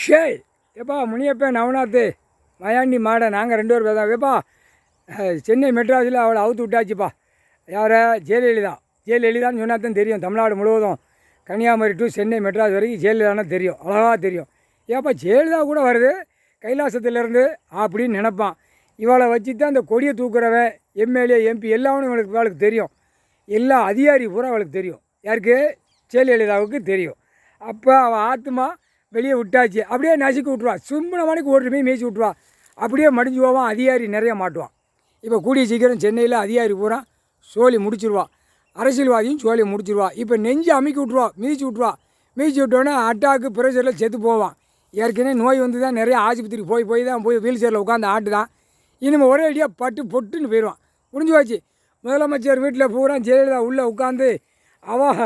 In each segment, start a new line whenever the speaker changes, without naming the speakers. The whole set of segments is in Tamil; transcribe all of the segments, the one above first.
ஷே எப்பா முனியப்பன் நவநாத்து மயாண்டி மாடை நாங்கள் 2 பேர் தான் எப்பா சென்னை மெட்ராஸில் அவளை அவுத்து விட்டாச்சுப்பா. யாரை? ஜெயலலிதான்னு சொன்னால் தான் தெரியும். தமிழ்நாடு முழுவதும் கன்னியாகுமரி டு சென்னை மெட்ராஸ் வரைக்கும் ஜெயலலிதானா தெரியும், அழகாக தெரியும். ஏப்பா ஜெயலலிதா கூட வருது கைலாசத்துலேருந்து அப்படின்னு நினப்பான். இவளை வச்சு தான் இந்த கொடியை தூக்குறவன் எம்எல்ஏ எம்பி எல்லாமே இவளுக்கு தெரியும். எல்லா அதிகாரி பூரா அவளுக்கு தெரியும். யாருக்கு? ஜெயலலிதாவுக்கு தெரியும். அப்போ அவள் ஆத்மா வெளியே விட்டாச்சு. அப்படியே நசுக்கி விட்ருவா. சிம்பிள மணிக்கு ஓட்டு போய் மேய்ச்சி விட்ருவா. அப்படியே மடிஞ்சு போவான். அதிகாரி நிறைய மாட்டுவான். இப்போ கூடிய சீக்கிரம் சென்னையில் அதிகாரி பூரா சோழி முடிச்சிருவா. அரசியல்வாதியும் சோழி முடிச்சிருவா. இப்போ நெஞ்சு அமுக்கி விட்ருவா, மிதிச்சு விட்ருவா. மிதிச்சு விட்டோன்னே அட்டாக்கு ப்ரெஷரில் செத்து போவான். ஏற்கனவே நோய் வந்து தான் நிறைய ஆஸ்பத்திரிக்கு போய் வீல் சேரில் உட்காந்து ஆட்டு தான். இனிமேல் ஒரே அடியாக பட்டு பொட்டுன்னு போயிடுவான். முடிஞ்சு போச்சு. முதலமைச்சர் வீட்டில் பூரா ஜெயலலிதா உள்ளே உட்காந்து அவள்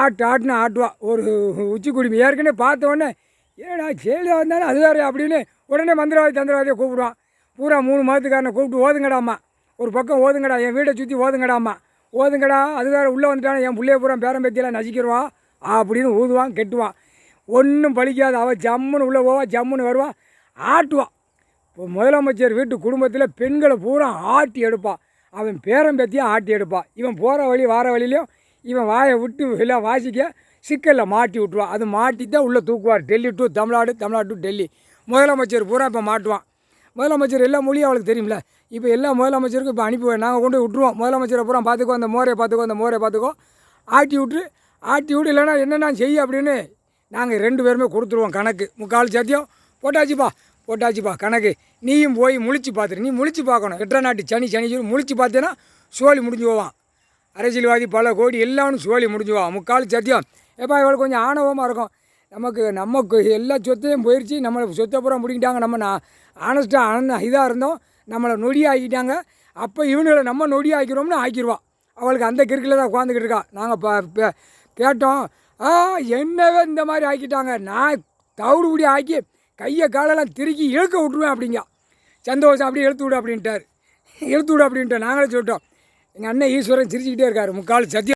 ஆட்டுன்னு ஆட்டுவா. ஒரு உச்சி குடிமை ஏற்கனவே பார்த்தோன்னே ஏடா ஜெயலலிதா வந்தாலும் அது வேறு அப்படின்னு உடனே தந்திரவாதியை கூப்பிடுவான். பூரா 3 மாதத்துக்காரனை கூப்பிட்டு ஓதுங்கடாம்மா, ஒரு பக்கம் ஓதுங்கடா, என் வீட்டை சுற்றி ஓதுங்கடாம்மா, ஓதுங்கடா, அது வேறு உள்ளே வந்துட்டானே என் பிள்ளைய பூரா பேரம்பேத்தியெல்லாம் நசிக்கிடுவான் அப்படின்னு ஊதுவான், கெட்டுவான். ஒன்றும் பழிக்காது. அவள் ஜம்முன்னு உள்ளே போவா, ஜம்முன்னு வருவா, ஆட்டுவான். இப்போ முதலமைச்சர் வீட்டு குடும்பத்தில் பெண்களை பூரா ஆட்டி எடுப்பான். அவன் பேரம்பேத்தியும் ஆட்டி எடுப்பான். இவன் போகிற வழி வார வழியிலையும் இவன் வாயை விட்டு எல்லாம் வாசிக்க சிக்கலில் மாட்டி விட்ருவான். அது மாட்டி தான் உள்ளே தூக்குவார். Delhi to Tamil Nadu, Tamil Nadu to Delhi. முதலமைச்சர் பூரா இப்போ மாட்டுவான். முதலமைச்சர் எல்லா மொழியும் அவளுக்கு தெரியும்ல. இப்போ எல்லா முதலமைச்சருக்கும் இப்போ அனுப்புவேன். நாங்கள் கொண்டு விட்ருவோம். முதலமைச்சரை பூரா பார்த்துக்கோ, அந்த மோரை பார்த்துக்கோ, ஆட்டி விட்டு இல்லைன்னா என்னென்ன செய்ய அப்படின்னு நாங்கள் 2 பேருமே கொடுத்துருவோம். கணக்கு 3/4 சத்தியம் போட்டாச்சுப்பா கணக்கு. நீயும் போய் முழிச்சு பார்த்துரு. நீ முழிச்சு பார்க்கணும். 8 நாட்டு சனி முழிச்சு பார்த்தேன்னா சோழி முடிஞ்சு போவான். அரசியல்வாதி பல கோடி எல்லாரும் சோழி முடிஞ்சுவான். 3/4 சத்தியம். எப்போ இவளுக்கு கொஞ்சம் ஆணவமாக இருக்கும். நமக்கு எல்லா சொத்தையும் போயிடுச்சு. நம்மளை சொத்தை பூரா முடிக்கிட்டாங்க. நம்ம ஆனஸ்ட்டாக இதாக இருந்தோம். நம்மளை நொடியாக்கிட்டாங்க. அப்போ இவங்களை நம்ம நொடியாக்கிறோம்னு ஆக்கிடுவா. அவளுக்கு அந்த கிறுக்கில் தான் உட்காந்துக்கிட்டு இருக்கா. நாங்கள் கேட்டோம், என்னவே இந்த மாதிரி ஆக்கிட்டாங்க, நான் தவிடுபடி ஆக்கி கையை காலெல்லாம் திருக்கி இழுக்க விட்ருவேன் அப்படிங்க. சந்தோஷம் அப்படியே இழுத்து விடு அப்படின்ட்டார். நாங்களே சொல்லிட்டோம். எங்கள் அண்ணன் ஈஸ்வரன் சிரிச்சுக்கிட்டே இருக்கார். 3/4 சத்தியம்.